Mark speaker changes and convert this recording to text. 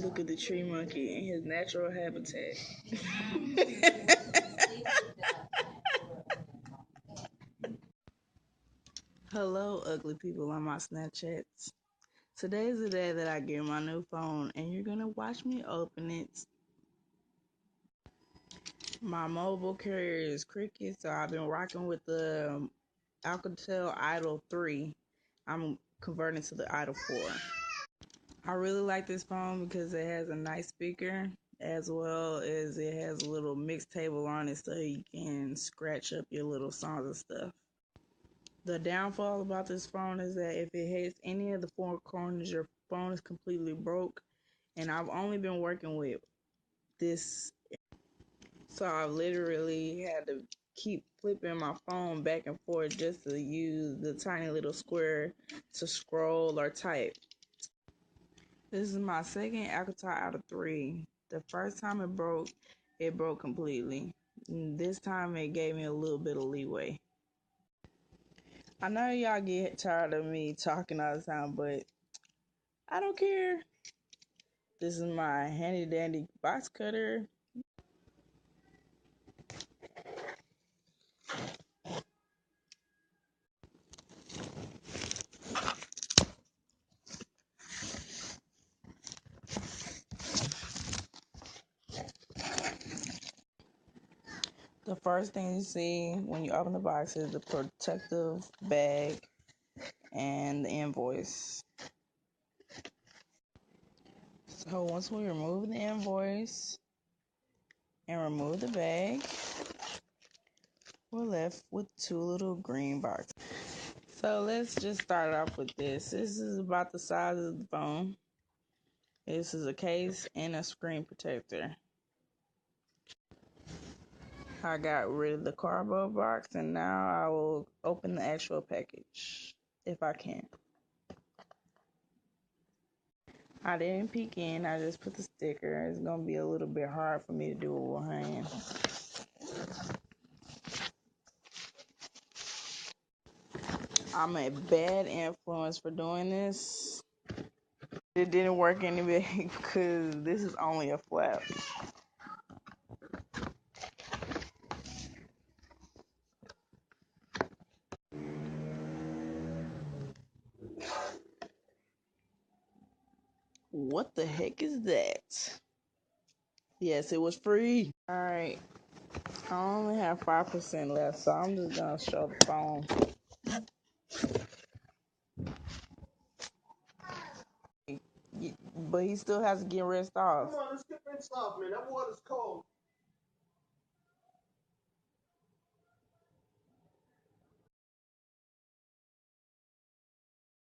Speaker 1: Look at the tree monkey in his natural habitat. Hello, ugly people on my Snapchats. Today is the day that I get my new phone, and you're gonna watch me open it. My mobile carrier is Cricket, so I've been rocking with the Alcatel Idol 3. I'm converting to the Idol 4. I really like this phone because it has a nice speaker, as well as it has a little mix table on it so you can scratch up your little songs and stuff. The downfall about this phone is that if it hits any of the four corners, your phone is completely broke. And I've only been working with this, so I literally had to keep flipping my phone back and forth just to use the tiny little square to scroll or type. This is my second Alcatel out of 3. The first time it broke completely. This time it gave me a little bit of leeway. I know y'all get tired of me talking all the time, but I don't care. This is my handy dandy box cutter. The first thing you see when you open the box is the protective bag and the invoice. So once we remove the invoice and remove the bag, we're left with 2 little green boxes. So let's just start off with this. This is about the size of the phone. This is a case and a screen protector. I got rid of the cardboard box, and now I will open the actual package if I can. I didn't peek in, I just put the sticker. It's gonna be a little bit hard for me to do it with one hand. I'm a bad influence for doing this. It didn't work anyway because this is only a flap. What the heck is that? Yes, it was free. Alright, I only have 5% left, so I'm just gonna show the phone. But he still has to get rinsed off.
Speaker 2: Come on, let's get rinsed off, man. That water's cold.